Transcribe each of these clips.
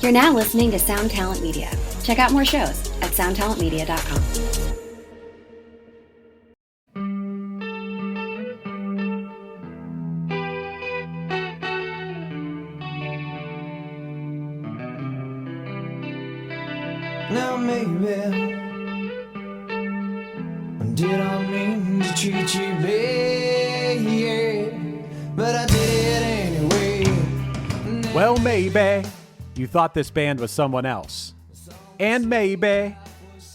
You're now listening to Sound Talent Media. Check out more shows at soundtalentmedia.com. Now maybe did I mean to treat you bad, but I did it anyway. Well, maybe you thought this band was someone else. And maybe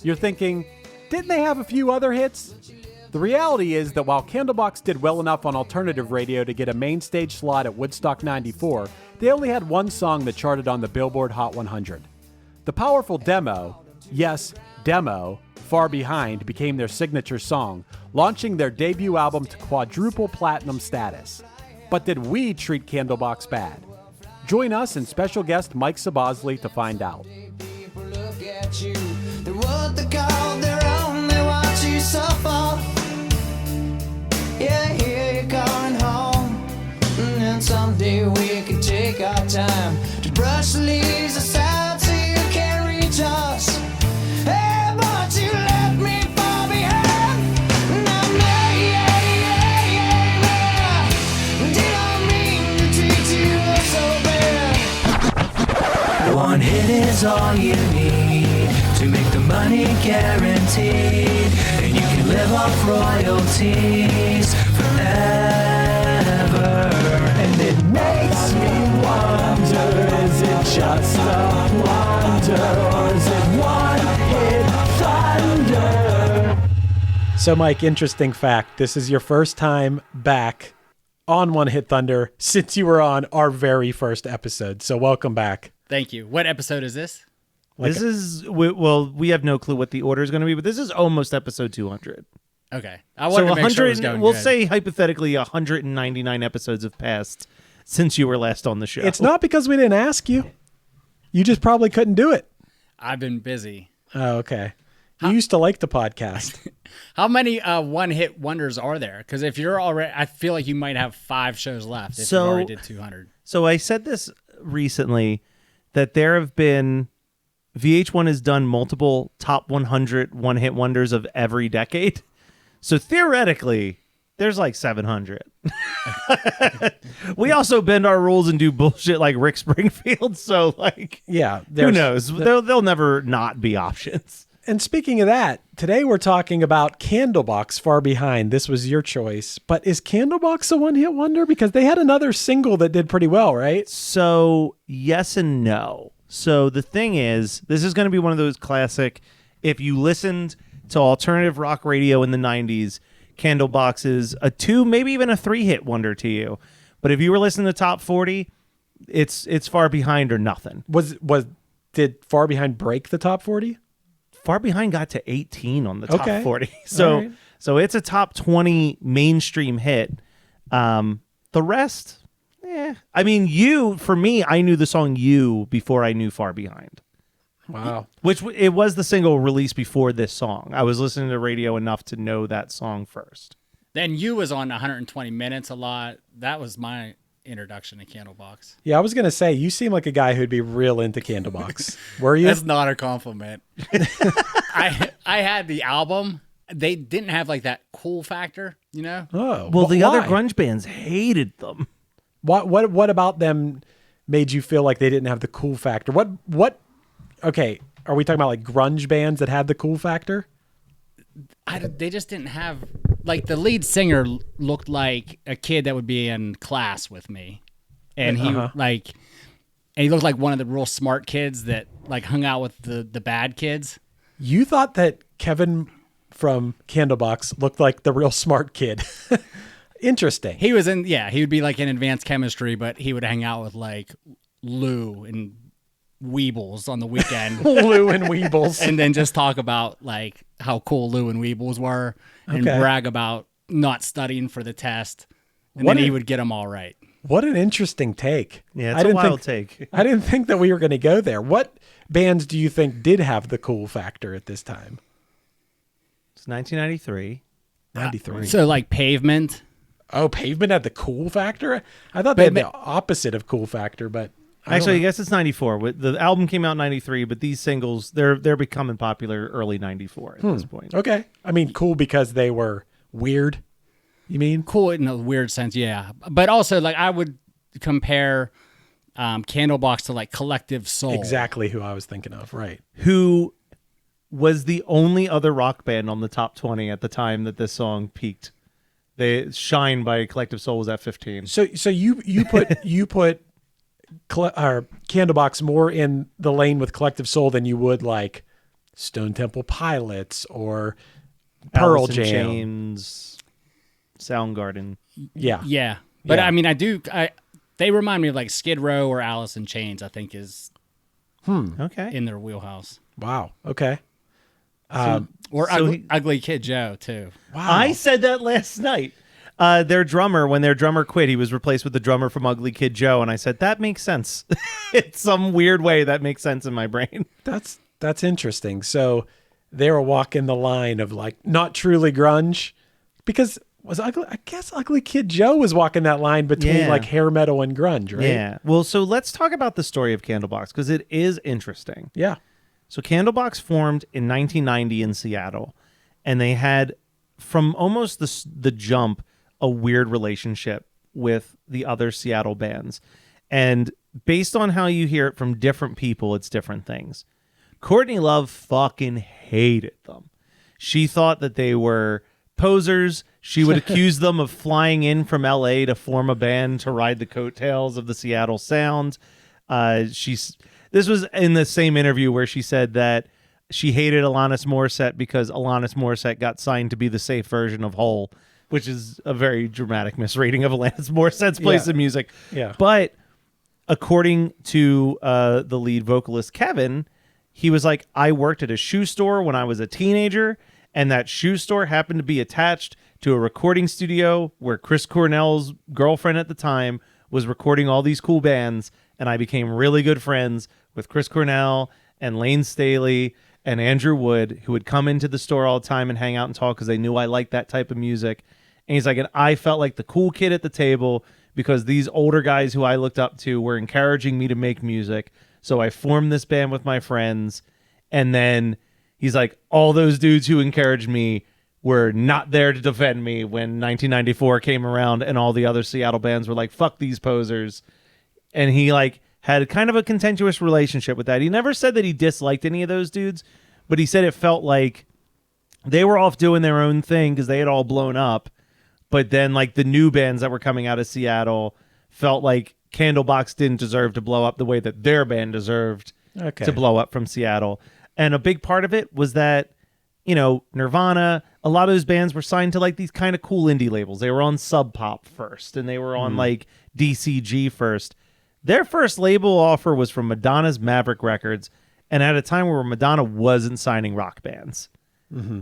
you're thinking, didn't they have a few other hits? The reality is that while Candlebox did well enough on alternative radio to get a main stage slot at Woodstock 94, they only had one song that charted on the Billboard Hot 100. The powerful demo, yes, demo, Far Behind became their signature song, launching their debut album to quadruple platinum status. But did we treat Candlebox bad? Join us and special guest Mike Soboslai to find out. People look at you, they're what they call their own, they watch you suffer. Yeah, here you're coming home, and then someday we can take our time to brush the leaves aside so you can reach us. Hey, but you left me far behind. Now, did I mean to treat you so bad? One hit is all you need to make the money guaranteed, and you can live off royalties forever. And it makes me wonder, is it just a wonder, or is it one hit thunder? So, Mike, interesting fact. This is your first time back on One Hit Thunder since you were on our very first episode. So welcome back. Thank you. What episode is this? Like this is, well, we have no clue what the order is going to be, but this is almost episode 200. Okay. I wanted to make sure it was going we'll good. say hypothetically 199 episodes have passed since you were last on the show. It's not because we didn't ask you. You just probably couldn't do it. I've been busy. Oh, okay. You used to like the podcast. How many one-hit wonders are there? Because if you're already, I feel like you might have 5 shows left if you already did 200. So I said this recently, that there have been, VH1 has done multiple top 100 one-hit wonders of every decade. So theoretically, there's like 700. We also bend our rules and do bullshit like Rick Springfield. So like, Yeah. who knows? They'll never not be options. And speaking of that, today we're talking about Candlebox, Far Behind. This was your choice. But is Candlebox a one-hit wonder? Because they had another single that did pretty well, right? So yes and no. So the thing is, this is going to be one of those classic, if you listened to alternative rock radio in the 90s, Candlebox is a 2, maybe even a 3-hit wonder to you. But if you were listening to top 40, it's Far Behind or nothing. Did Far Behind break the top 40? Far Behind got to 18 on the top Okay. 40. So All right. so it's a top 20 mainstream hit. The rest, I mean, for me, I knew the song You before I knew Far Behind. Wow. Which it was the single released before this song. I was listening to radio enough to know that song first. Then you was on 120 Minutes a lot. That was my introduction to Candlebox. Yeah, I was going to say, you seem like a guy who'd be real into Candlebox. Were you? That's not a compliment. I had the album. They didn't have like that cool factor, you know? Oh. Well, the other why? grunge bands hated them. What about them made you feel like they didn't have the cool factor? What okay, are we talking about like grunge bands that had the cool factor? They just didn't have, like, the lead singer looked like a kid that would be in class with me. And he he looked like one of the real smart kids that like hung out with the bad kids. You thought that Kevin from Candlebox looked like the real smart kid. Interesting. He was he would be like in advanced chemistry, but he would hang out with like Lou and Weebles on the weekend. Lou and Weebles. And then just talk about like how cool Lou and Weebles were and brag about not studying for the test. And then he would get them all right. What an interesting take. Yeah, it's a wild take. I didn't think that we were going to go there. What bands do you think did have the cool factor at this time? It's 1993. 93. So like Pavement. Oh, Pavement had the cool factor? I thought they had the opposite of cool factor, but Actually, I guess it's 94. The album came out in 93, but these singles, they're becoming popular early 94 at this point. Okay. I mean, cool because they were weird. You mean? Cool in a weird sense, yeah. But also, like, I would compare Candlebox to, like, Collective Soul. Exactly who I was thinking of, right. Who was the only other rock band on the top 20 at the time that this song peaked. They Shine by Collective Soul was at 15. So you put Candlebox more in the lane with Collective Soul than you would like Stone Temple Pilots or Pearl Alice in Jam. Chains, Soundgarden. Yeah. Yeah. But Yeah. I mean, they remind me of like Skid Row or Alice in Chains, I think is Okay. in their wheelhouse. Wow. Okay. Or So Ugly Kid Joe, too. Wow. I said that last night. When their drummer quit, he was replaced with the drummer from Ugly Kid Joe, and I said, that makes sense. In some weird way, that makes sense in my brain. That's interesting. So they were walking the line of like not truly grunge because I guess Ugly Kid Joe was walking that line between like hair metal and grunge, right? Yeah. Well, so let's talk about the story of Candlebox because it is interesting. Yeah. So Candlebox formed in 1990 in Seattle, and they had, from almost the jump, a weird relationship with the other Seattle bands. And based on how you hear it from different people, it's different things. Courtney Love fucking hated them. She thought that they were posers. She would accuse them of flying in from LA to form a band to ride the coattails of the Seattle sound. This was in the same interview where she said that she hated Alanis Morissette because Alanis Morissette got signed to be the safe version of Hole, which is a very dramatic misreading of Alanis Morissette's place in music. Yeah. But according to the lead vocalist, Kevin, he was like, I worked at a shoe store when I was a teenager, and that shoe store happened to be attached to a recording studio where Chris Cornell's girlfriend at the time was recording all these cool bands, and I became really good friends with Chris Cornell and Lane Staley and Andrew Wood, who would come into the store all the time and hang out and talk because they knew I liked that type of music. And he's like, and I felt like the cool kid at the table because these older guys who I looked up to were encouraging me to make music. So I formed this band with my friends. And then he's like, all those dudes who encouraged me were not there to defend me when 1994 came around and all the other Seattle bands were like, fuck these posers. And he like had kind of a contentious relationship with that. He never said that he disliked any of those dudes, but he said it felt like they were off doing their own thing because they had all blown up. But then like the new bands that were coming out of Seattle felt like Candlebox didn't deserve to blow up the way that their band deserved to blow up from Seattle. And a big part of it was that, you know, Nirvana, a lot of those bands were signed to like these kind of cool indie labels. They were on Sub Pop first, and they were on like DCG first. Their first label offer was from Madonna's Maverick Records, and at a time where Madonna wasn't signing rock bands. Mm-hmm.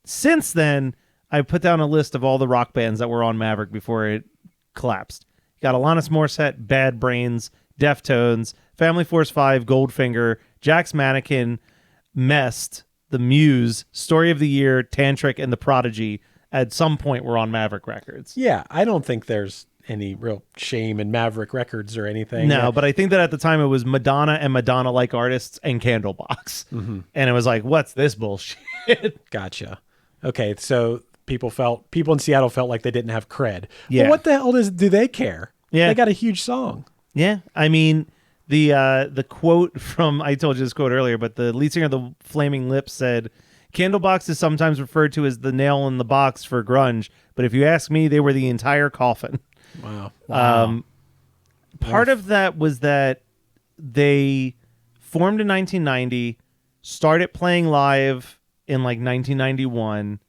Since then, I put down a list of all the rock bands that were on Maverick before it collapsed. You got Alanis Morissette, Bad Brains, Deftones, Family Force 5, Goldfinger, Jack's Mannequin, Mest, The Muse, Story of the Year, Tantric, and The Prodigy at some point were on Maverick Records. Yeah, I don't think there's any real shame in Maverick Records or anything. No, but I think that at the time it was Madonna and Madonna-like artists and Candlebox. Mm-hmm. And it was like, what's this bullshit? Gotcha. Okay, so people in Seattle felt like they didn't have cred. Yeah. Well, what the hell do they care? Yeah. They got a huge song. Yeah, I mean, the quote from, I told you this quote earlier, but the lead singer of the Flaming Lips said, Candlebox is sometimes referred to as the nail in the box for grunge, but if you ask me, they were the entire coffin. Wow. Part of that was that they formed in 1990, started playing live in like 1991,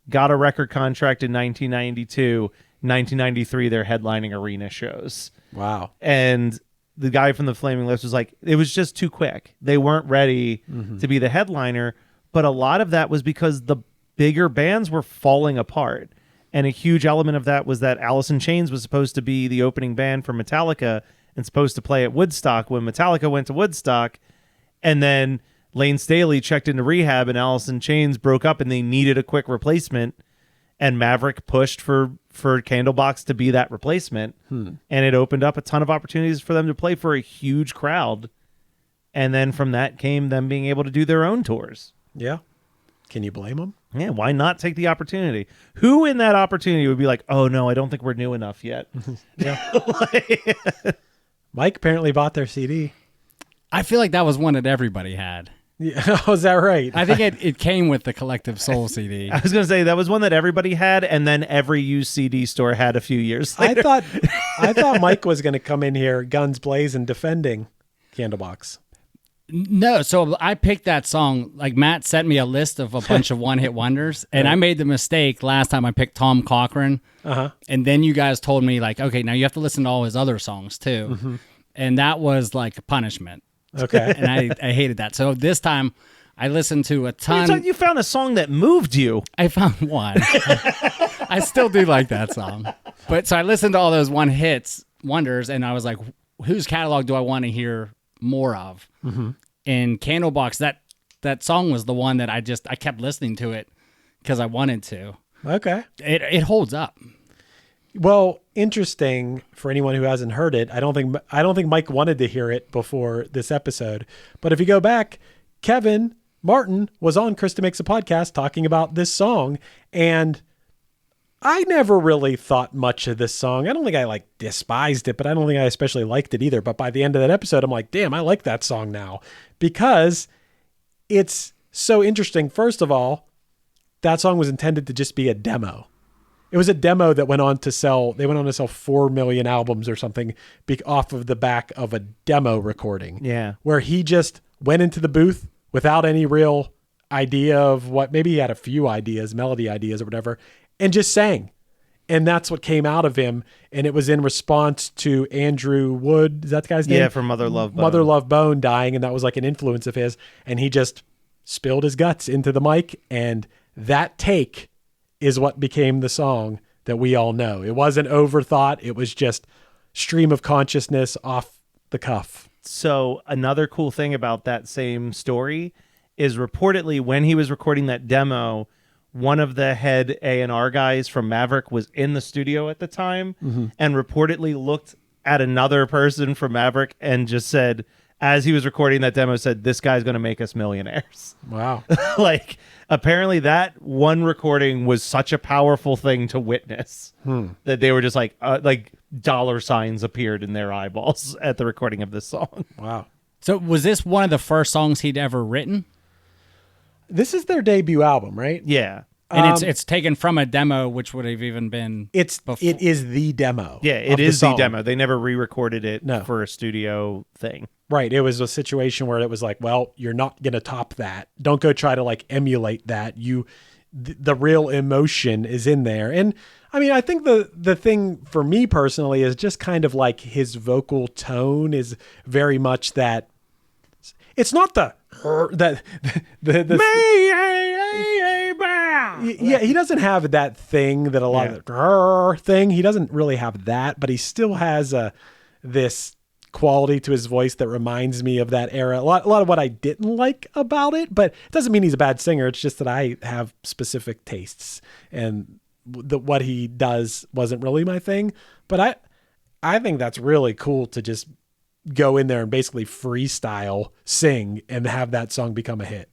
got a record contract in 1992, 1993 they're headlining arena shows. Wow. And the guy from the Flaming Lips was like, it was just too quick. They weren't ready to be the headliner, but a lot of that was because the bigger bands were falling apart. And a huge element of that was that Alice in Chains was supposed to be the opening band for Metallica and supposed to play at Woodstock when Metallica went to Woodstock. And then Lane Staley checked into rehab and Alice in Chains broke up and they needed a quick replacement. and Maverick pushed for Candlebox to be that replacement, and it opened up a ton of opportunities for them to play for a huge crowd. And then from that came them being able to do their own tours. Yeah. Can you blame them? Yeah, why not take the opportunity? Who in that opportunity would be like, oh, no, I don't think we're new enough yet? Mike apparently bought their CD. I feel like that was one that everybody had. Yeah. Oh, is that right? I think it came with the Collective Soul CD. I was going to say that was one that everybody had, and then every used CD store had a few years later. I thought Mike was going to come in here guns blazing defending Candlebox. No, so I picked that song. Like Matt sent me a list of a bunch of one-hit wonders, and I made the mistake last time I picked Tom Cochrane. And then you guys told me, like, okay, now you have to listen to all his other songs too. And that was like a punishment. Okay. And I hated that. So this time I listened to a ton. You found a song that moved you. I found one. I still do like that song. But so I listened to all those one-hits wonders, and I was like, whose catalog do I want to hear more of? And Candlebox, that song was the one that I kept listening to it because I wanted to. Okay. It holds up. Well, interesting for anyone who hasn't heard it. I don't think Mike wanted to hear it before this episode. But if you go back, Kevin Martin was on Krista Makes a Podcast talking about this song, and I never really thought much of this song. I don't think I despised it, but I don't think I especially liked it either. But by the end of that episode, I'm like, damn, I like that song now because it's so interesting. First of all, that song was intended to just be a demo. It was a demo that went on to sell. They went on to sell 4 million albums or something off of the back of a demo recording. Yeah. Where he just went into the booth without any real idea of what, maybe he had a few ideas, melody ideas or whatever, and just sang. And that's what came out of him. And it was in response to Andrew Wood. Is that the guy's name? Yeah, from Mother Love Bone. Mother Love Bone dying. And that was like an influence of his. And he just spilled his guts into the mic. And that take is what became the song that we all know. It wasn't overthought. It was just stream of consciousness off the cuff. So another cool thing about that same story is reportedly when he was recording that demo, one of the head A&R guys from Maverick was in the studio at the time and reportedly looked at another person from Maverick and just said, as he was recording that demo, said, this guy's going to make us millionaires. Wow. Apparently that one recording was such a powerful thing to witness that they were just like dollar signs appeared in their eyeballs at the recording of this song. Wow. So was this one of the first songs he'd ever written? This is their debut album, right? Yeah. And it's taken from a demo, which would have even been It is the demo. Yeah, it is the demo. They never re-recorded it No. for a studio thing. Right. It was a situation where it was like, well, you're not going to top that. Don't go try to emulate that. The real emotion is in there. And I mean, I think the thing for me personally is just kind of like his vocal tone is very much that it's not the yeah, he doesn't have that thing that a lot of the thing. He doesn't really have that, but he still has this quality to his voice that reminds me of that era. A lot of what I didn't like about it, but it doesn't mean he's a bad singer. It's just that I have specific tastes, and what he does wasn't really my thing. But I think that's really cool to just go in there and basically freestyle sing and have that song become a hit.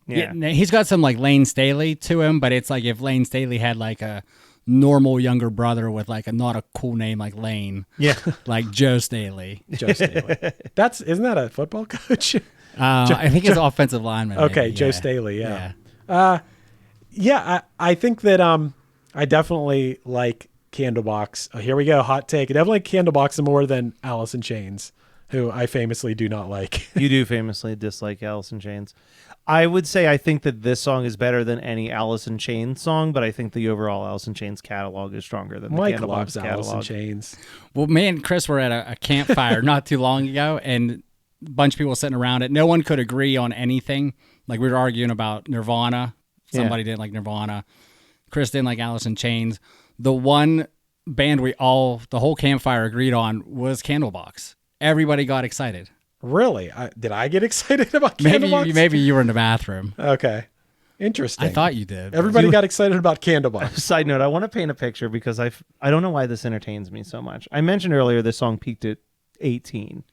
Yeah, he's got some Lane Staley to him, but it's like if Lane Staley had a normal younger brother with not a cool name like Lane. Yeah. Like Joe Staley. Joe Staley. Isn't that a football coach? I think it's offensive lineman. Okay, maybe. Joe Staley, yeah. I think that I definitely like Candlebox. Here we go, hot take. I definitely like Candlebox more than Alice in Chains, who I famously do not like. You do famously dislike Alice in Chains. I would say I think that this song is better than any Alice in Chains song, but I think the overall Alice in Chains catalog is stronger than the Mike Candlebox loves catalog. Alice in Chains. Well, me and Chris were at a campfire not too long ago, and a bunch of people sitting around it. No one could agree on anything. We were arguing about Nirvana. Somebody didn't like Nirvana. Chris didn't like Alice in Chains. The one band the whole campfire agreed on was Candlebox. Everybody got excited. Really? Did I get excited about Candlebox? Maybe you were in the bathroom. Okay. Interesting. I thought you did. Everybody got excited about Candlebox. Side note, I want to paint a picture because I don't know why this entertains me so much. I mentioned earlier this song peaked at 18.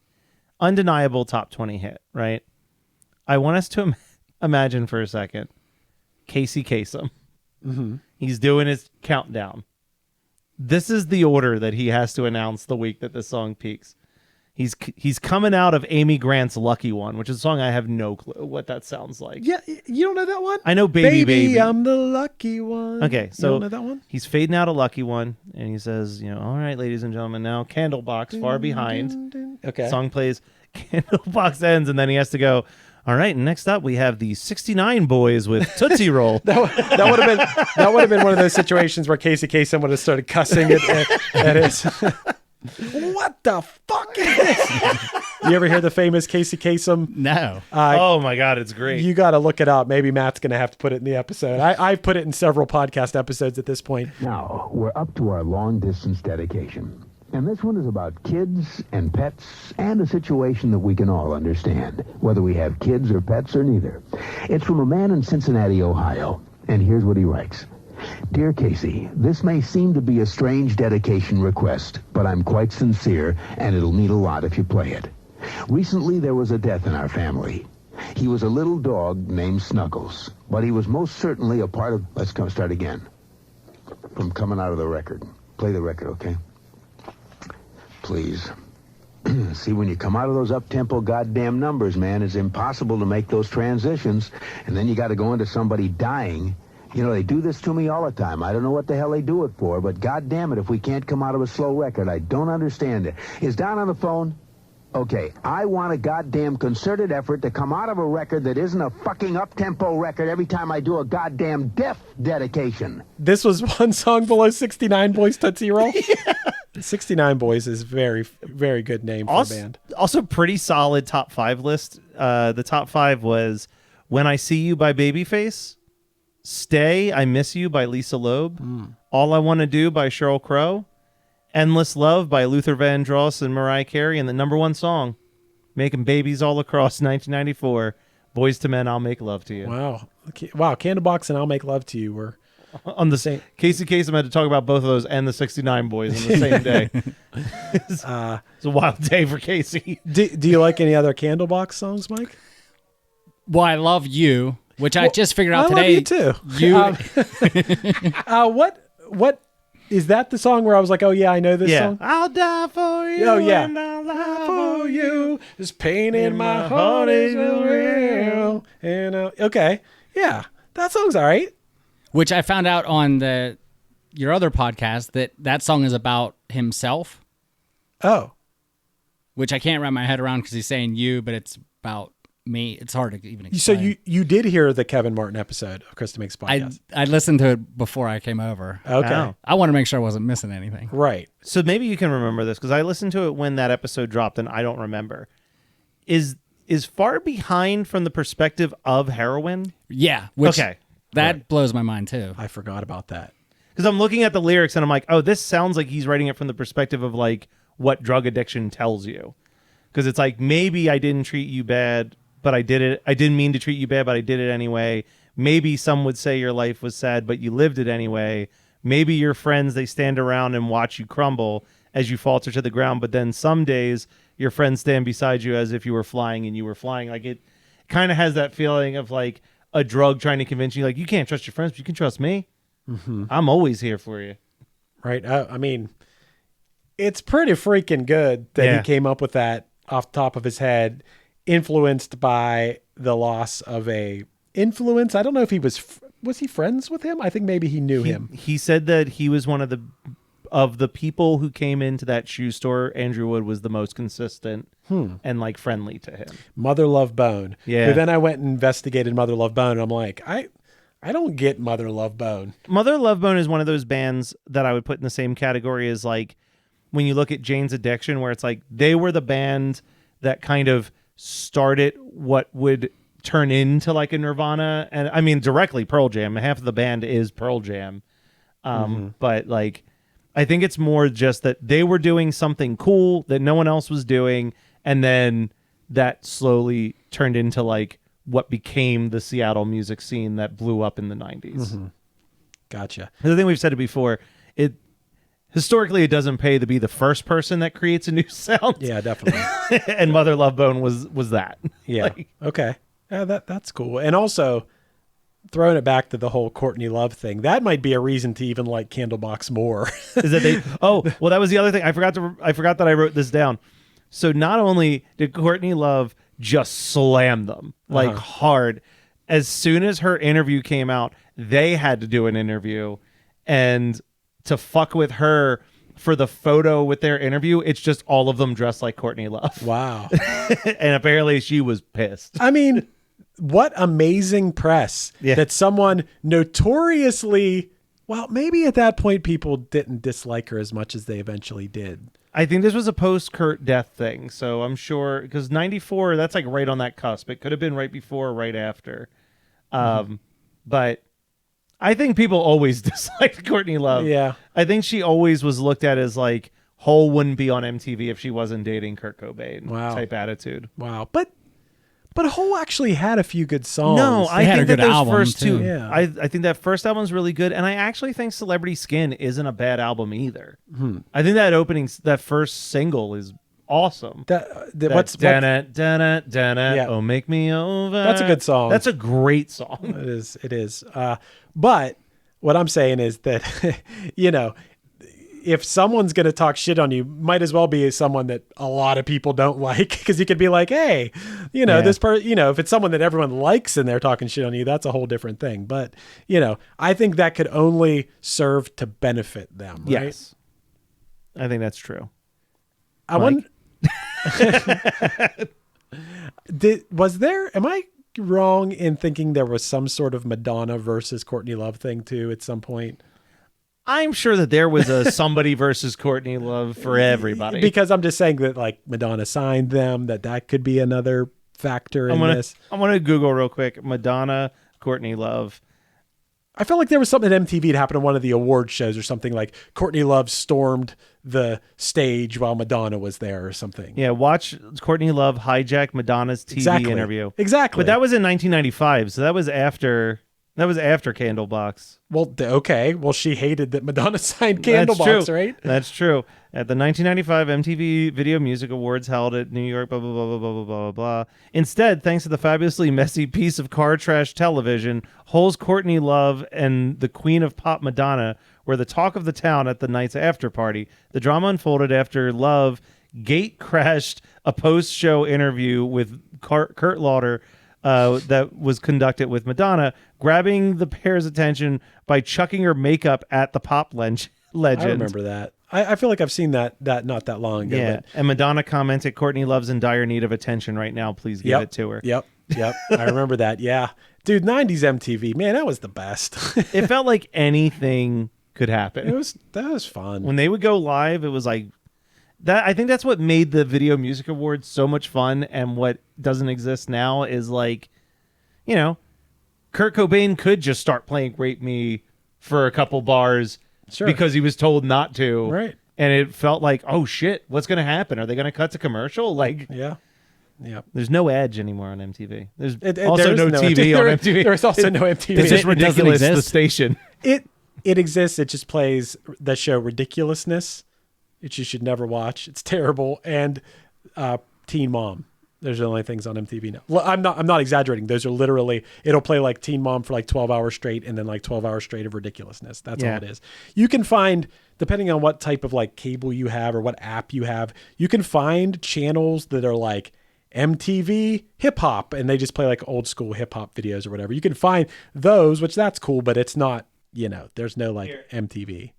Undeniable top 20 hit, right? I want us to imagine for a second Casey Kasem. Mm-hmm. He's doing his countdown. This is the order that he has to announce the week that this song peaks. He's coming out of Amy Grant's Lucky One, which is a song I have no clue what that sounds like. Yeah, you don't know that one? I know Baby. I'm the lucky one. Okay, so you don't know that one? He's fading out a Lucky One, and he says, all right, ladies and gentlemen, now Candlebox, Far Behind. Okay. Song plays, Candlebox ends, and then he has to go, all right, and next up we have the 69 Boys with Tootsie Roll. that would have been one of those situations where Casey Kasem would have started cussing at his... What the fuck is this? You ever hear the famous Casey Kasem? No. Oh my God, it's great. You got to look it up. Maybe Matt's going to have to put it in the episode. I've put it in several podcast episodes at this point. Now, we're up to our long-distance dedication. And this one is about kids and pets and a situation that we can all understand, whether we have kids or pets or neither. It's from a man in Cincinnati, Ohio. And here's what he writes. Dear Casey, this may seem to be a strange dedication request, but I'm quite sincere, and it'll mean a lot if you play it. Recently, there was a death in our family. He was a little dog named Snuggles, but he was most certainly a part of... Let's start again. From coming out of the record. Play the record, okay? Please. See, when you come out of those up-tempo goddamn numbers, man, it's impossible to make those transitions, and then you got to go into somebody dying. You know, they do this to me all the time. I don't know what the hell they do it for, but goddamn it, if we can't come out of a slow record, I don't understand it. Is Don on the phone? Okay, I want a goddamn concerted effort to come out of a record that isn't a fucking up-tempo record every time I do a goddamn death dedication. This was one song below 69 Boys Tootsie Roll? Yeah. 69 Boys is very, very good name for a band. Also pretty solid top 5 list. The top 5 was When I See You by Babyface, Stay, I Miss You by Lisa Loeb, All I Want to Do by Sheryl Crow, Endless Love by Luther Vandross and Mariah Carey, and the number 1 song, Making Babies All Across 1994, Boys to Men, I'll Make Love to You. Wow. Okay. Wow, Candlebox and I'll Make Love to You were on the same. Casey Kasem had to talk about both of those and the 69 Boys on the same day. It's a wild day for Casey. Do you like any other Candlebox songs, Mike? Well, I Love You. Which I just figured out I today. Love You too. What is that the song where I was like, oh yeah, I know this song? I'll die for you. Oh yeah. And I'll die for you. This pain in my heart is real. And okay, yeah, that song's all right. Which I found out on your other podcast that song is about himself. Oh, which I can't wrap my head around because he's saying you, but it's about me. It's hard to even explain. So you did hear the Kevin Martin episode of Krista Makes Podcast? I listened to it before I came over. Okay. Wow. I want to make sure I wasn't missing anything. Right. So maybe you can remember this because I listened to it when that episode dropped and I don't remember. Is Far Behind from the perspective of heroin? Yeah. Which okay. That blows my mind too. I forgot about that. Because I'm looking at the lyrics and I'm like, oh, this sounds like he's writing it from the perspective of like what drug addiction tells you. Because it's like, maybe I didn't treat you bad, but I did it. I didn't mean to treat you bad, but I did it anyway. Maybe some would say your life was sad, but you lived it anyway. Maybe your friends, they stand around and watch you crumble as you falter to the ground. But then some days your friends stand beside you as if you were flying and you were flying. Like it kind of has that feeling of like a drug trying to convince you, like, you can't trust your friends, but you can trust me. Mm-hmm. I'm always here for you. Right. I mean, it's pretty freaking good that he came up with that off the top of his head, influenced by the loss of a influence. I don't know if he was he friends with him? I think maybe he knew him. He said that he was one of the people who came into that shoe store. Andrew Wood was the most consistent and like friendly to him. Mother Love Bone. Yeah. But then I went and investigated Mother Love Bone, and I'm like, I don't get Mother Love Bone. Mother Love Bone is one of those bands that I would put in the same category as like when you look at Jane's Addiction, where it's like they were the band that kind of started what would turn into like a Nirvana. And I mean, directly Pearl Jam. Half of the band is Pearl Jam. But like, I think it's more just that they were doing something cool that no one else was doing. And then that slowly turned into like what became the Seattle music scene that blew up in the 90s. Gotcha. The thing we've said it before, historically it doesn't pay to be the first person that creates a new sound. Yeah, definitely. And Mother Love Bone was that. Yeah. Like, Okay. Yeah, that's cool. And also throwing it back to the whole Courtney Love thing, that might be a reason to even like Candlebox more. is that they? Oh, well, that was the other thing. I forgot that I wrote this down. So not only did Courtney Love just slam them like hard, as soon as her interview came out, they had to do an interview, and to fuck with her for the photo with their interview, it's just all of them dressed like Courtney Love. Wow. And apparently she was pissed. I mean, what amazing press that someone notoriously, well, maybe at that point people didn't dislike her as much as they eventually did. I think this was a post-Kurt death thing, so I'm sure, because 94, that's like right on that cusp. It could have been right before or right after. But I think people always disliked Courtney Love. Yeah. I think she always was looked at as like, Hole wouldn't be on MTV if she wasn't dating Kurt Cobain type attitude. Wow. But Hole actually had a few good songs. No, I had think a good that those album, first two, too. Yeah. I think that first album's really good, and I actually think Celebrity Skin isn't a bad album either. I think that first single is awesome. What's Dana, Yeah. oh, make me over. That's a good song. That's a great song. It is. But what I'm saying is that, you know, if someone's going to talk shit on you, might as well be someone that a lot of people don't like, because you could be like, hey, you know, this person, you know, if it's someone that everyone likes and they're talking shit on you, that's a whole different thing. But, you know, I think that could only serve to benefit them. Right? Yes. I think that's true. I want. Am I wrong in thinking there was some sort of Madonna versus Courtney Love thing too at some point? I'm sure that there was a somebody versus Courtney Love for everybody. Because I'm just saying that like Madonna signed them, that could be another factor in this. I'm gonna Google real quick. Madonna, Courtney Love. I felt like there was something at MTV that happened at one of the award shows or something, like Courtney Love stormed the stage while Madonna was there or something. Yeah, watch Courtney Love hijack Madonna's TV interview. Exactly. But that was in 1995, so that was after Candlebox. Well, okay. Well, she hated that Madonna signed Candlebox, right? That's true. At the 1995 MTV Video Music Awards held at New York, blah, blah, blah, blah, blah, blah, blah, blah. Instead, thanks to the fabulously messy piece of car trash television, Hole's Courtney Love and the Queen of Pop Madonna were the talk of the town at the night's after party. The drama unfolded after Love gate crashed a post-show interview with Kurt Lauder that was conducted with Madonna, grabbing the pair's attention by chucking her makeup at the pop legend. I remember that. I feel like I've seen that not that long ago. Yeah, and Madonna commented, Courtney Love's in dire need of attention right now. Please give it to her. Yep. I remember that. Yeah. Dude, 90s MTV, man, that was the best. It felt like anything could happen. That was fun. When they would go live, it was like that. I think that's what made the Video Music Awards so much fun, and what doesn't exist now is like, you know, Kurt Cobain could just start playing Rape Me for a couple bars because he was told not to. Right. And it felt like, oh shit, what's going to happen? Are they going to cut to commercial? Like, yeah. There's no Edge anymore on MTV. There's also no TV on MTV. There's also no MTV. It's just ridiculous, the exist. station. It exists. It just plays the show Ridiculousness, which you should never watch. It's terrible. And Teen Mom. Those are the only things on MTV now. Well, I'm not exaggerating. Those are literally, it'll play like Teen Mom for like 12 hours straight, and then like 12 hours straight of Ridiculousness. That's all it is. You can find, depending on what type of like cable you have or what app you have, you can find channels that are like MTV hip hop, and they just play like old school hip hop videos or whatever. You can find those, which that's cool, but it's not, you know, there's no like MTV.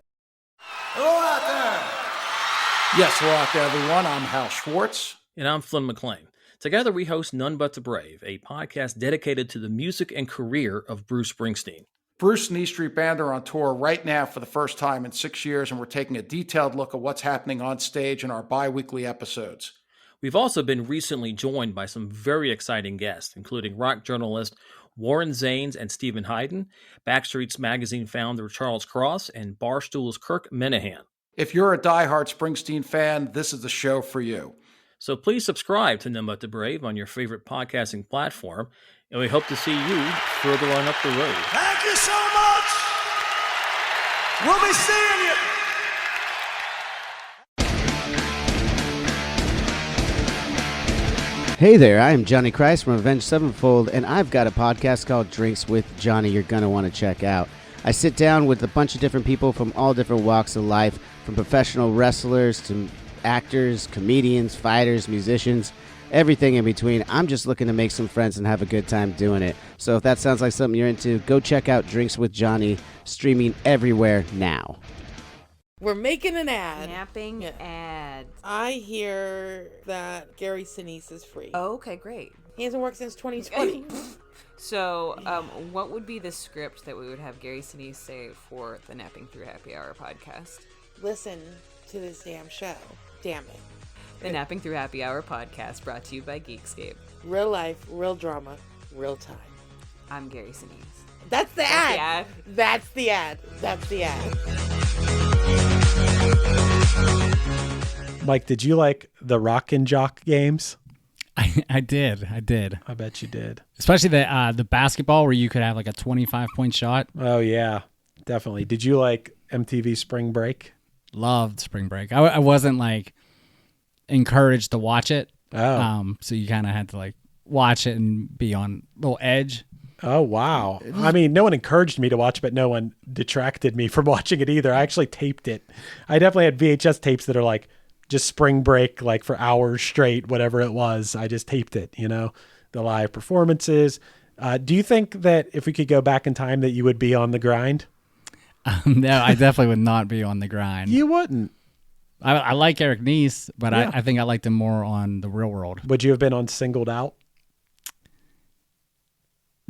Hello out there. Yes, hello out there, everyone. I'm Hal Schwartz. And I'm Flynn McLean. Together we host None But the Brave, a podcast dedicated to the music and career of Bruce Springsteen. Bruce and E Street Band are on tour right now for the first time in 6 years, and we're taking a detailed look at what's happening on stage in our bi-weekly episodes. We've also been recently joined by some very exciting guests, including rock journalist Warren Zanes and Stephen Hayden, Backstreet's Magazine founder Charles Cross, and Barstool's Kirk Minahan. If you're a diehard Springsteen fan, this is the show for you. So please subscribe to None But the Brave on your favorite podcasting platform, and we hope to see you further on up the road. Thank you so much. We'll be seeing you. Hey there, I am Johnny Christ from Avenged Sevenfold, and I've got a podcast called Drinks with Johnny you're going to want to check out. I sit down with a bunch of different people from all different walks of life, from professional wrestlers to actors, comedians, fighters, musicians, everything in between. I'm just looking to make some friends and have a good time doing it. So if that sounds like something you're into, go check out Drinks with Johnny, streaming everywhere now. We're making an ad. Napping ads. I hear that Gary Sinise is free. Oh, okay, great. He hasn't worked since 2020. So, what would be the script that we would have Gary Sinise say for the Napping Through Happy Hour podcast? Listen to this damn show. Damn it. The Napping Through Happy Hour podcast, brought to you by Geekscape. Real life, real drama, real time. I'm Gary Sinise. That's the ad. That's the ad. That's the ad. Mike, did you like the Rock and Jock games? I did. I bet you did. Especially the basketball where you could have like a 25-point shot. Oh, yeah, definitely. Did you like MTV Spring Break? Loved Spring Break. I wasn't like encouraged to watch it. Oh. So you kind of had to like watch it and be on a little edge. Oh, wow. I mean, no one encouraged me to watch, but no one detracted me from watching it either. I actually taped it. I definitely had VHS tapes that are like just Spring Break, like for hours straight, whatever it was. I just taped it, the live performances. Do you think that if we could go back in time that you would be on the grind? No, I definitely would not be on the grind. You wouldn't. I like Eric Nies, but Yeah. I think I liked him more on The Real World. Would you have been on Singled Out?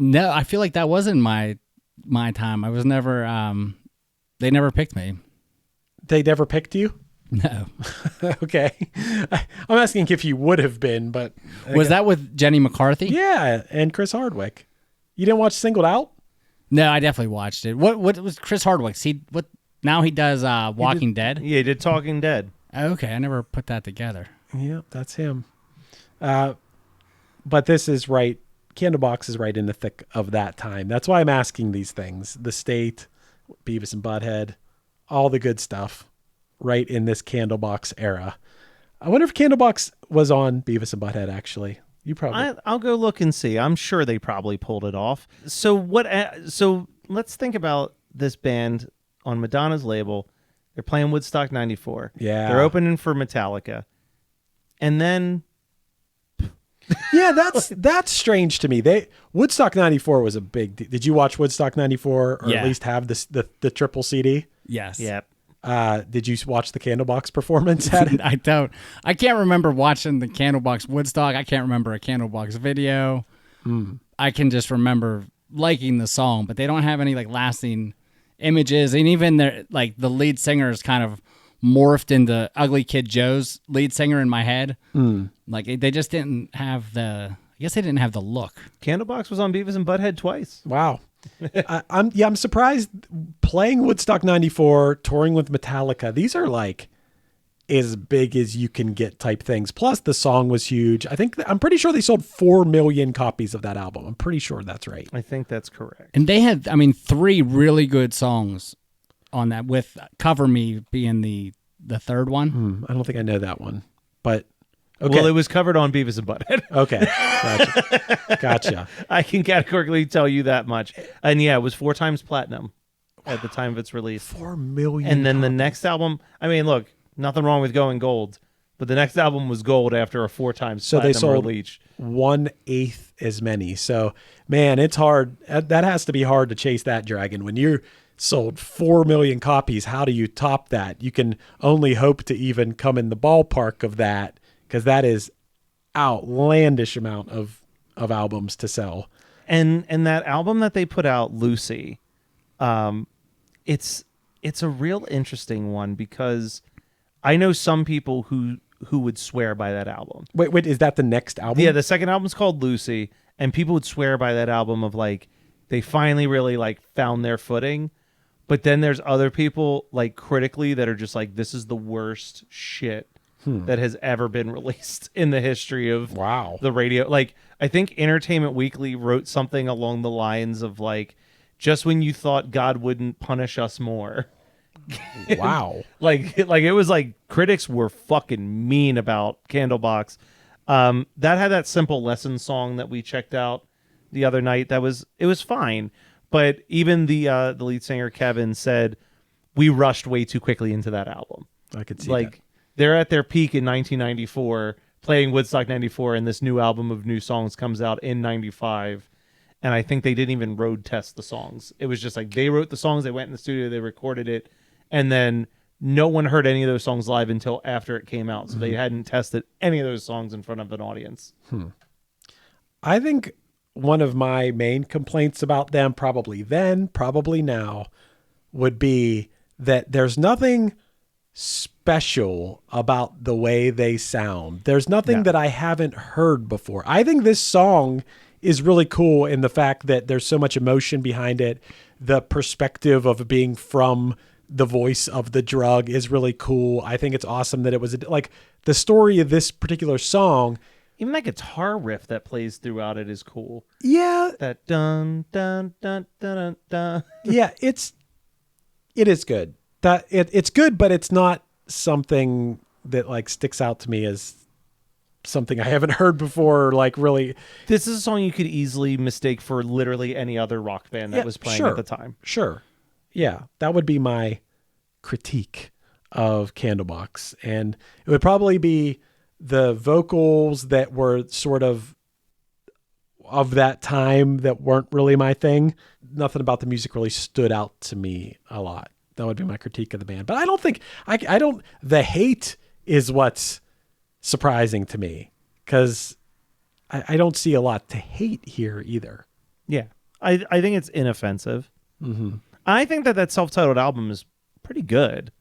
No, I feel like that wasn't my time. I was never. They never picked me. They never picked you? No. Okay. I'm asking if you would have been, but Was that with Jenny McCarthy? Yeah, and Chris Hardwick. You didn't watch Singled Out? No, I definitely watched it. What was Chris Hardwick? Now he does Walking Dead? Yeah, he did Talking Dead. Okay, I never put that together. Yeah, that's him. But this is right. Candlebox is right in the thick of that time. That's why I'm asking these things. The State, Beavis and Butthead, all the good stuff right in this Candlebox era. I wonder if Candlebox was on Beavis and Butthead, actually. You probably... I'll go look and see. I'm sure they probably pulled it off. So let's think about this band on Madonna's label. They're playing Woodstock 94. Yeah. They're opening for Metallica. And then... Yeah, that's strange to me. Woodstock 94 was a big... Did you watch Woodstock 94 or Yeah. at least have the triple CD? Yes. Yep. Did you watch the Candlebox performance at it? I don't. I can't remember watching the Candlebox Woodstock. I can't remember a Candlebox video. I can just remember liking the song, but they don't have any like lasting images. And even the lead singer is kind of morphed into Ugly Kid Joe's lead singer in my head. Like they just didn't have I guess they didn't have the look. Candlebox was on Beavis and Butthead twice. Wow. I'm surprised playing Woodstock 94, touring with Metallica. These are like as big as you can get type things. Plus the song was huge. I'm pretty sure they sold 4 million copies of that album. I'm pretty sure that's right. I think that's correct. And they had, 3 really good songs on that, with Cover Me being the third one. I don't think I know that one, but okay. Well, it was covered on Beavis and Butthead. Okay. Gotcha. I can categorically tell you that much. And yeah, it was 4 times platinum at the time of its release. 4 million. And then the next album, look, nothing wrong with going gold, but the next album was gold after a 4 times platinum they sold release. 1/8 as many. So, man, it's hard. That has to be hard to chase that dragon. When you sold 4 million copies, how do you top that? You can only hope to even come in the ballpark of that, because that is outlandish amount of albums to sell. And that album that they put out, Lucy, it's a real interesting one, because I know some people who would swear by that album. Wait, is that the next album? Yeah, the second album's called Lucy, and people would swear by that album of like they finally really like found their footing. But then there's other people like critically that are just like, this is the worst shit that has ever been released in the history of Wow. the radio. Like, I think Entertainment Weekly wrote something along the lines of like, just when you thought God wouldn't punish us more. Wow. like it was like critics were fucking mean about Candlebox. That had that Simple Lesson song that we checked out the other night. It was fine, but even the lead singer Kevin said we rushed way too quickly into that album. I could see like that. they're at their peak in 1994, playing Woodstock 94, and this new album of new songs comes out in 95. And I think they didn't even road test the songs. It was just like they wrote the songs, they went in the studio, they recorded it, and then no one heard any of those songs live until after it came out. So they hadn't tested any of those songs in front of an audience. I think one of my main complaints about them, probably then, probably now, would be that there's nothing special about the way they sound. There's nothing that I haven't heard before. I think this song is really cool in the fact that there's so much emotion behind it. The perspective of being from the voice of the drug is really cool. I think it's awesome that it was like the story of this particular song. Even that guitar riff that plays throughout it is cool. Yeah. That dun dun dun dun dun dun. Yeah, it is good. It's good, but it's not something that like sticks out to me as something I haven't heard before. Like really, this is a song you could easily mistake for literally any other rock band that was playing at the time. Sure. Yeah, that would be my critique of Candlebox. And it would probably be the vocals that were sort of that time that weren't really my thing. Nothing about the music really stood out to me a lot. That would be my critique of the band. But I don't think, the hate is what's surprising to me, because I don't see a lot to hate here either. Yeah, I think it's inoffensive. Mm-hmm. I think that self-titled album is pretty good.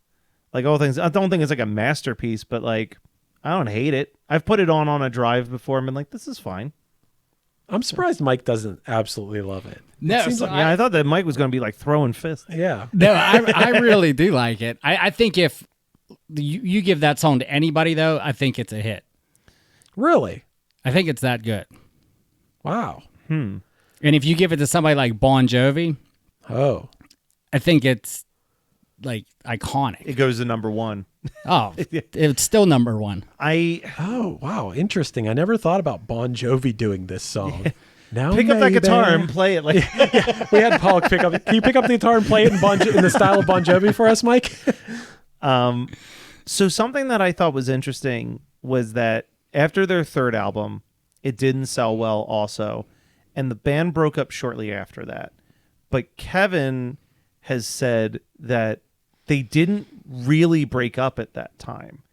Like all things, I don't think it's like a masterpiece, but like I don't hate it. I've put it on a drive before and been like, this is fine. I'm surprised Mike doesn't absolutely love it. No, I thought that Mike was going to be like throwing fists. Yeah. No, I really do like it. I think if you give that song to anybody, though, I think it's a hit. Really? I think it's that good. Wow. And if you give it to somebody like Bon Jovi, I think it's like iconic. It goes to number one. Oh, it's still number one. Oh, wow. Interesting. I never thought about Bon Jovi doing this song. Yeah. Now pick up that guitar and play it. Like we had Paul pick up. Can you pick up the guitar and play it in the style of Bon Jovi for us, Mike? So something that I thought was interesting was that after their third album, it didn't sell well also, and the band broke up shortly after that. But Kevin has said that they didn't really break up at that time.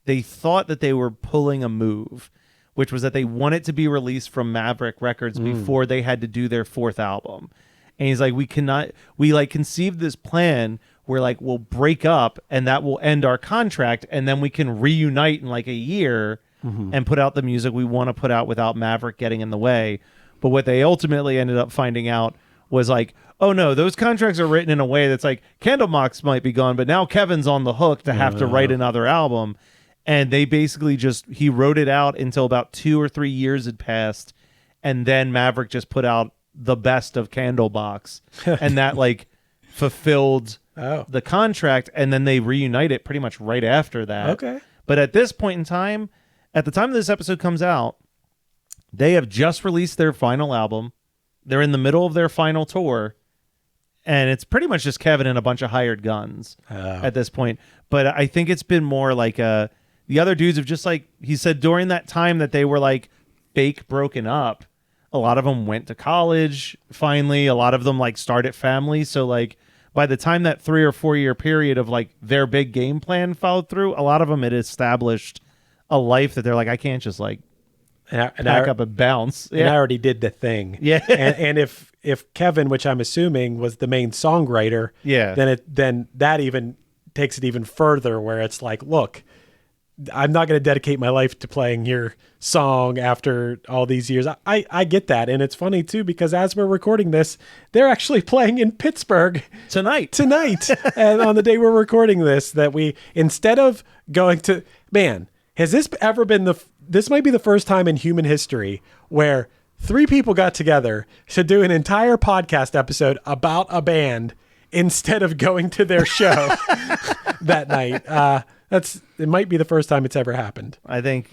They thought that they were pulling a move, which was that they wanted to be released from Maverick Records before they had to do their fourth album. And he's like, we like conceived this plan where like we'll break up and that will end our contract, and then we can reunite in like a year and put out the music we want to put out without Maverick getting in the way. But what they ultimately ended up finding out was like, oh no, those contracts are written in a way that's like Candlebox might be gone, but now Kevin's on the hook to have to write another album. And they basically he wrote it out until about 2 or 3 years had passed. And then Maverick just put out the best of Candlebox. And that like fulfilled the contract. And then they reunite it pretty much right after that. Okay. But at this point in time, at the time this episode comes out, they have just released their final album. They're in the middle of their final tour. And it's pretty much just Kevin and a bunch of hired guns at this point. But I think it's been more like the other dudes have just like, he said during that time that they were like fake broken up, a lot of them went to college finally. A lot of them like started families. So like by the time that 3 or 4 year period of like their big game plan followed through, a lot of them had established a life that they're like, I can't just like pack up and bounce. And I already did the thing. Yeah. and if Kevin, which I'm assuming was the main songwriter, then that even takes it even further, where it's like, look, I'm not going to dedicate my life to playing your song after all these years. I get that. And it's funny too, because as we're recording this, they're actually playing in Pittsburgh tonight. And on the day we're recording this, that we, instead of going to, man, Has this ever been this might be the first time in human history where 3 people got together to do an entire podcast episode about a band instead of going to their show that night. It might be the first time it's ever happened. I think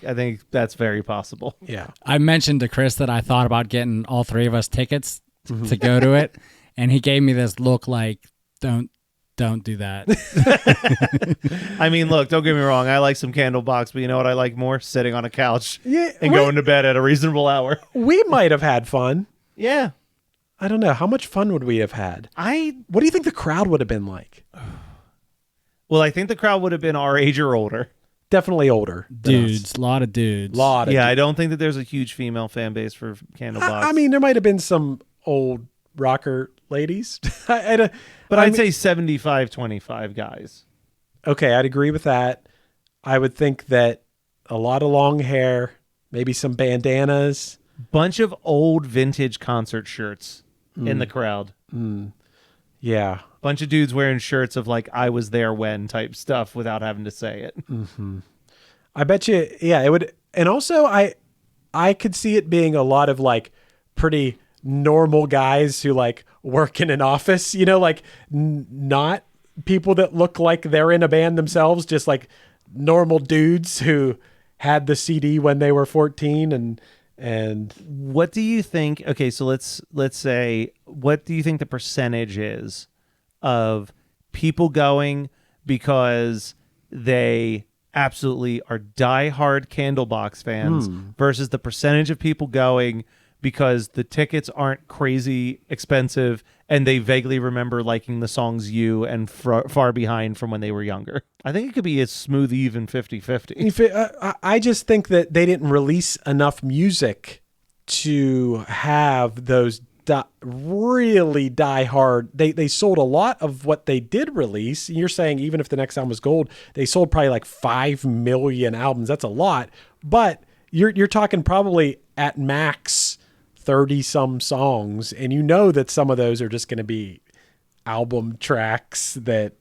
that's very possible. Yeah. I mentioned to Chris that I thought about getting all 3 of us tickets to go to it, and he gave me this look like, don't do that. I mean, look, don't get me wrong. I like some Candlebox, but you know what I like more? Sitting on a couch and going to bed at a reasonable hour. We might have had fun. Yeah. I don't know. How much fun would we have had? What do you think the crowd would have been like? Well, I think the crowd would have been our age or older. Definitely older. Dudes. A lot of dudes. I don't think that there's a huge female fan base for Candlebox. I mean, there might have been some old rocker ladies. But I'd say 75-25 guys. Okay, I'd agree with that. I would think that a lot of long hair, maybe some bandanas. Bunch of old vintage concert shirts in the crowd. Yeah. Bunch of dudes wearing shirts of like, I was there when type stuff without having to say it. Mm-hmm. I bet you, yeah, it would. And also I could see it being a lot of like pretty normal guys who like work in an office, you know, like not people that look like they're in a band themselves, just like normal dudes who had the CD when they were 14 and what do you think? Okay, so let's say, what do you think the percentage is of people going because they absolutely are diehard Candlebox fans versus the percentage of people going because the tickets aren't crazy expensive and they vaguely remember liking the songs You and Far Behind from when they were younger? I think it could be a smooth even 50-50. I just think that they didn't release enough music to have those really diehard. They sold a lot of what they did release. You're saying even if the next album was gold, they sold probably like 5 million albums. That's a lot. But you're talking probably at max 30 some songs, and you know that some of those are just going to be album tracks that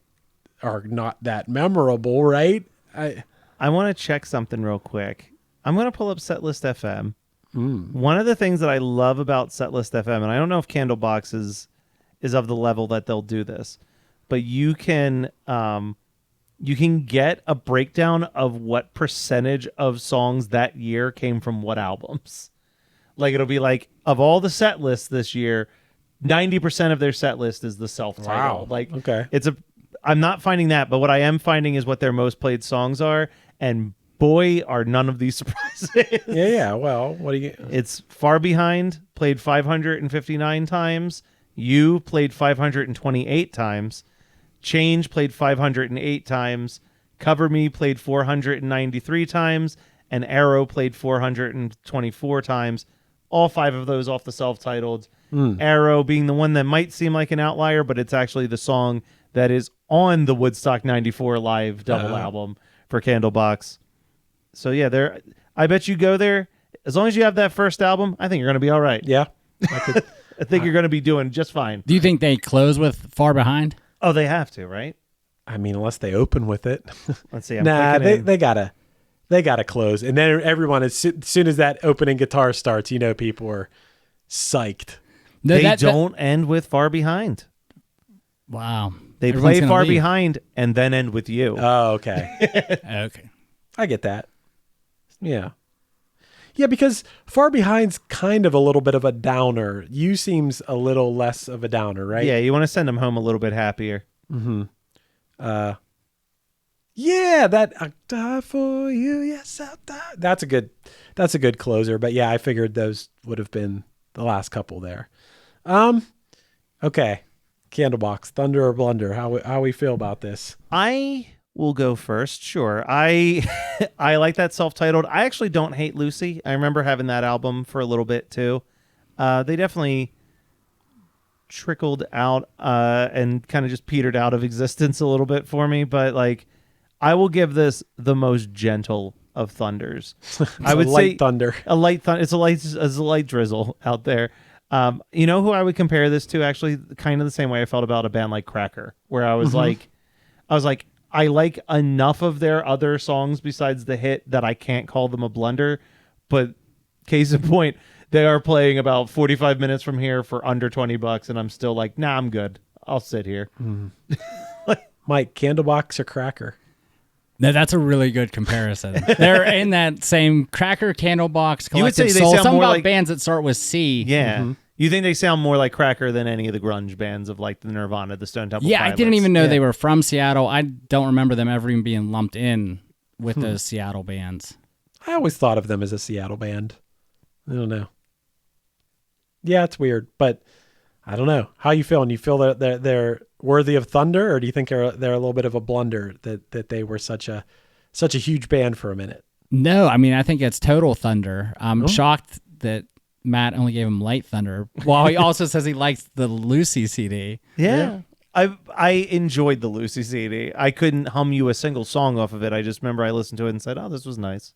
are not that memorable, right? I want to check something real quick. I'm going to pull up Setlist FM. One of the things that I love about Setlist FM, and I don't know if Candlebox is of the level that they'll do this, but you can get a breakdown of what percentage of songs that year came from what albums. Like it'll be like, of all the set lists this year, 90% of their set list is the self-titled. Wow. Like, okay. I'm not finding that, but what I am finding is what their most played songs are, and boy, are none of these surprises. Yeah. Well, what do you? It's Far Behind, played 559 times. You played 528 times. Change played 508 times. Cover Me played 493 times. And Arrow played 424 times. All 5 of those off the self-titled. Arrow being the one that might seem like an outlier, but it's actually the song that is on the Woodstock 94 live double album for Candlebox. So yeah, I bet you go there. As long as you have that first album, I think you're going to be all right. Yeah. I think you're going to be doing just fine. Do you think they close with Far Behind? Oh, they have to, right? I mean, unless they open with it. Let's see. They gotta close, and then everyone, as soon as that opening guitar starts, you know, people are psyched. They don't end with Far Behind. Wow. They play Far Behind and then end with You. Oh, okay. Okay. I get that. Yeah. Yeah, because Far Behind's kind of a little bit of a downer. You seems a little less of a downer, right? Yeah, you want to send them home a little bit happier. Mm-hmm. Yeah, that I'll die for you. Yes, I'll die. That's a good closer. But yeah, I figured those would have been the last couple there. Okay. Candlebox, Thunder or Blunder. How we feel about this? I will go first. Sure. I like that self-titled. I actually don't hate Lucy. I remember having that album for a little bit too. They definitely trickled out and kind of just petered out of existence a little bit for me, but like I will give this the most gentle of thunders. I would say thunder. A light thunder. It's a light drizzle out there. You know who I would compare this to? Actually, kind of the same way I felt about a band like Cracker, where I was like, I like enough of their other songs besides the hit that I can't call them a blunder. But case in point, they are playing about 45 minutes from here for under $20, and I'm still like, nah, I'm good. I'll sit here. Mike, Candlebox or Cracker? No, that's a really good comparison. They're in that same Cracker, Candlebox, You would say Collective they Soul. sound Some more about like- bands that start with C. Yeah. You think they sound more like Cracker than any of the grunge bands of like the Nirvana, the Stone Temple Yeah, I Pilots? didn't even know Yeah. they were from Seattle. I don't remember them ever even being lumped in with those Seattle bands. I always thought of them as a Seattle band. I don't know. Yeah, it's weird, but I don't know. How you feeling? You feel that they're worthy of thunder, or do you think they're a little bit of a blunder that they were such a huge band for a minute? No, I mean, I think it's total thunder. I'm shocked that Matt only gave him light thunder. While he also says he likes the Lucy CD. Yeah. I enjoyed the Lucy CD. I couldn't hum you a single song off of it. I just remember I listened to it and said, oh, this was nice.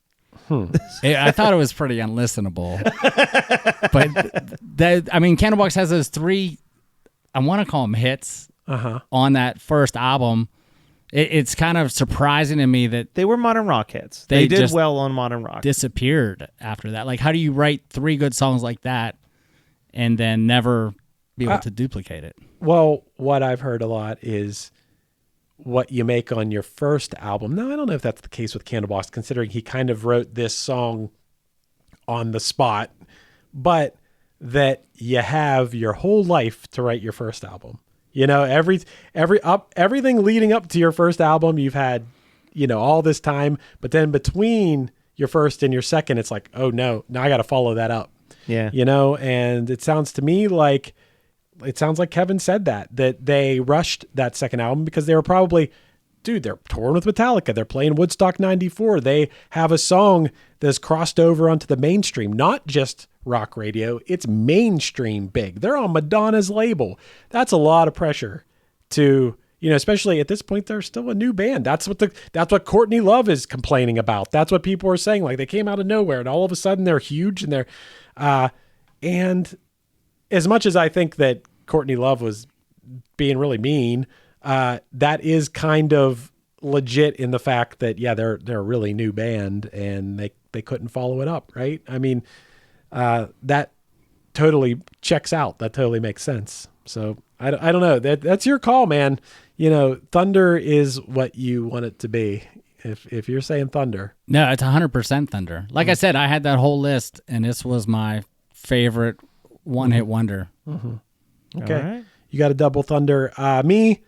I thought it was pretty unlistenable. But Candlebox has those 3, I want to call them hits on that first album. It's kind of surprising to me that They were modern rock hits. They did just well on modern rock. disappeared after that. Like, how do you write 3 good songs like that and then never be able to duplicate it? Well, what I've heard a lot is what you make on your first album. Now, I don't know if that's the case with Candlebox, considering he kind of wrote this song on the spot, but that you have your whole life to write your first album. You know, everything leading up to your first album, you've had, all this time, but then between your first and your second, it's like, oh no, now I got to follow that up. Yeah. And it sounds to me like Kevin said that they rushed that second album because they were probably, they're touring with Metallica. They're playing Woodstock 94. They have a song that's crossed over onto the mainstream, not just rock radio. It's mainstream big. They're on Madonna's label. That's a lot of pressure to, especially at this point, they're still a new band. That's what Courtney Love is complaining about. That's what people are saying. Like, they came out of nowhere and all of a sudden they're huge and they're, and as much as I think that Courtney Love was being really mean, that is kind of legit in the fact that, they're a really new band and they couldn't follow it up. Right. I mean, that totally checks out. That totally makes sense. So I don't know, that's your call, man. Thunder is what you want it to be. If you're saying thunder. No, it's 100% thunder. Like I said, I had that whole list and this was my favorite one-hit wonder. Mm-hmm. Okay. All right. You got a double thunder. Me?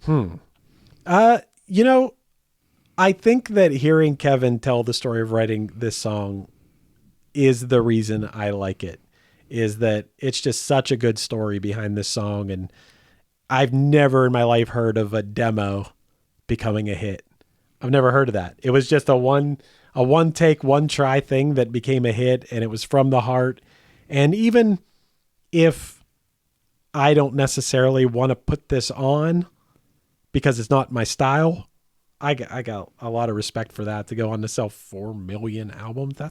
I think that hearing Kevin tell the story of writing this song is the reason I like it, is that it's just such a good story behind this song. And I've never in my life heard of a demo becoming a hit. I've never heard of that. It was just a one take, one try thing that became a hit, and it was from the heart. And even if I don't necessarily want to put this on because it's not my style, I got a lot of respect for that, to go on to sell 4 million albums.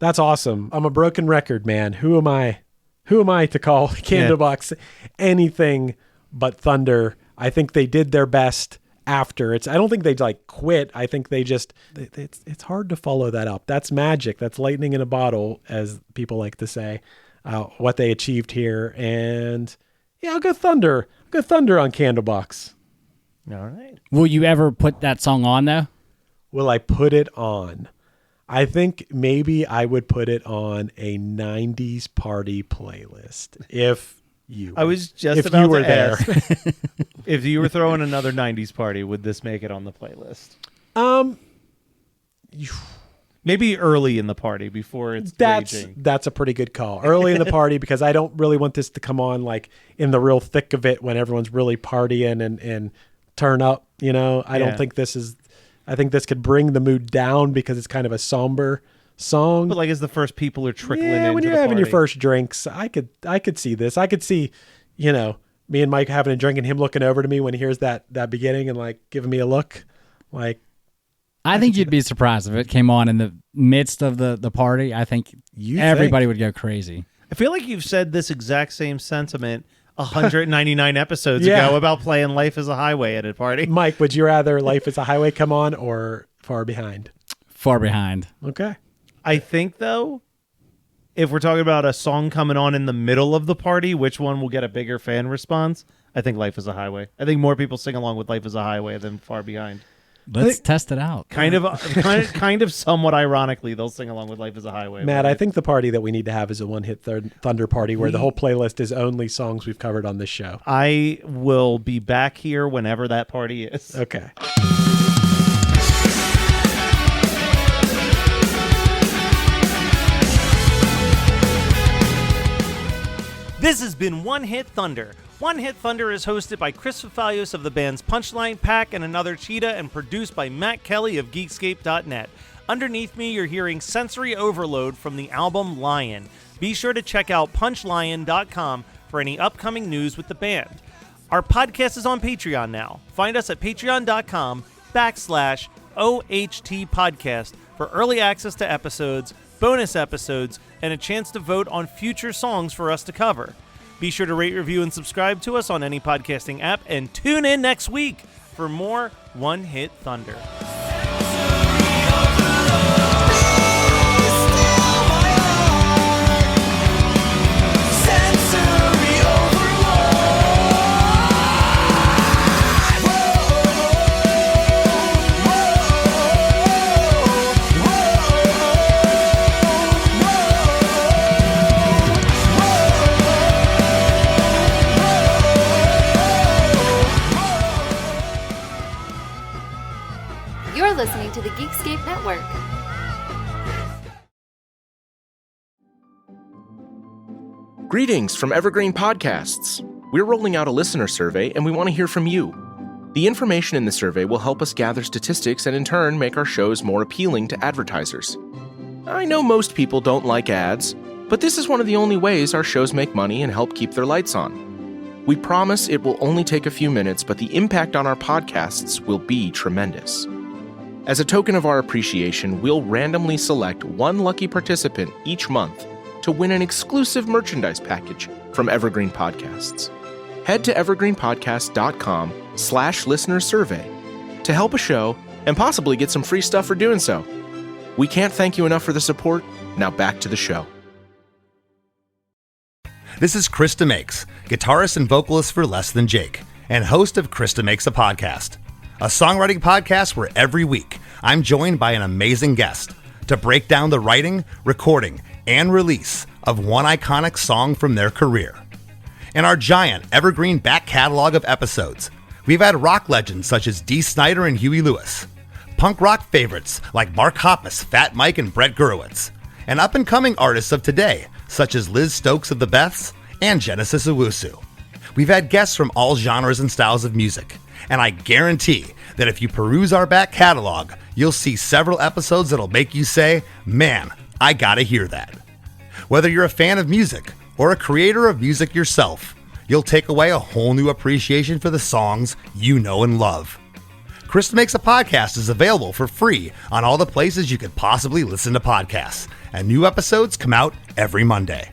That's awesome. I'm a broken record, man. Who am I to call Candlebox anything but thunder? I think they did their best after. I don't think they quit. I think they just, it's hard to follow that up. That's magic. That's lightning in a bottle, as people like to say, what they achieved here. And I'll go thunder. I'll go thunder on Candlebox. All right. Will you ever put that song on though? Will I put it on? I think maybe I would put it on a 90s party playlist. I was just about to ask. If you were throwing another 90s party, would this make it on the playlist? Maybe early in the party before it's raging. That's a pretty good call. Early in the party, because I don't really want this to come on like in the real thick of it when everyone's really partying and turn up. I don't think I think this could bring the mood down because it's kind of a somber song. But as the first people are trickling into when you're the having your party. first drinks, I could see this. I could see, me and Mike having a drink and him looking over to me when he hears that beginning and giving me a look. I think you'd be surprised if it came on in the midst of the party. I think everybody would go crazy. I feel like you've said this exact same sentiment 199 episodes Yeah. ago about playing Life is a Highway at a party. Mike, would you rather Life is a Highway come on or Far Behind? Far Behind. Okay. I think, though, if we're talking about a song coming on in the middle of the party, which one will get a bigger fan response? I think Life is a Highway. I think more people sing along with Life is a Highway than Far Behind. Let's test it out. Kind of somewhat ironically, they'll sing along with Life is a Highway. Matt, I think the party that we need to have is a one-hit thunder party where the whole playlist is only songs we've covered on this show. I will be back here whenever that party is. Okay. This has been One Hit Thunder. One Hit Thunder is hosted by Chris Fafalios of the bands Punchline Pack and Another Cheetah and produced by Matt Kelly of Geekscape.net. Underneath me, you're hearing Sensory Overload from the album Lion. Be sure to check out punchlion.com for any upcoming news with the band. Our podcast is on Patreon now. Find us at patreon.com/OHT podcast for early access to episodes, bonus episodes, and a chance to vote on future songs for us to cover. Be sure to rate, review, and subscribe to us on any podcasting app, and tune in next week for more One Hit Thunder. You're listening to the Geekscape Network. Greetings from Evergreen Podcasts. We're rolling out a listener survey, and we want to hear from you. The information in the survey will help us gather statistics and in turn make our shows more appealing to advertisers. I know most people don't like ads, but this is one of the only ways our shows make money and help keep their lights on. We promise it will only take a few minutes, but the impact on our podcasts will be tremendous. As a token of our appreciation, we'll randomly select one lucky participant each month to win an exclusive merchandise package from Evergreen Podcasts. Head to evergreenpodcast.com/listenersurvey to help a show and possibly get some free stuff for doing so. We can't thank you enough for the support. Now back to the show. This is Krista Makes, guitarist and vocalist for Less Than Jake, and host of Krista Makes a Podcast, a songwriting podcast where every week I'm joined by an amazing guest to break down the writing, recording, and release of one iconic song from their career. In our giant evergreen back catalog of episodes, we've had rock legends such as Dee Snider and Huey Lewis, punk rock favorites like Mark Hoppus, Fat Mike, and Brett Gurewitz, and up-and-coming artists of today such as Liz Stokes of the Beths and Genesis Owusu. We've had guests from all genres and styles of music, and I guarantee that if you peruse our back catalog, you'll see several episodes that'll make you say, man, I gotta hear that. Whether you're a fan of music or a creator of music yourself, you'll take away a whole new appreciation for the songs you know and love. Krista Makes a Podcast is available for free on all the places you could possibly listen to podcasts, and new episodes come out every Monday.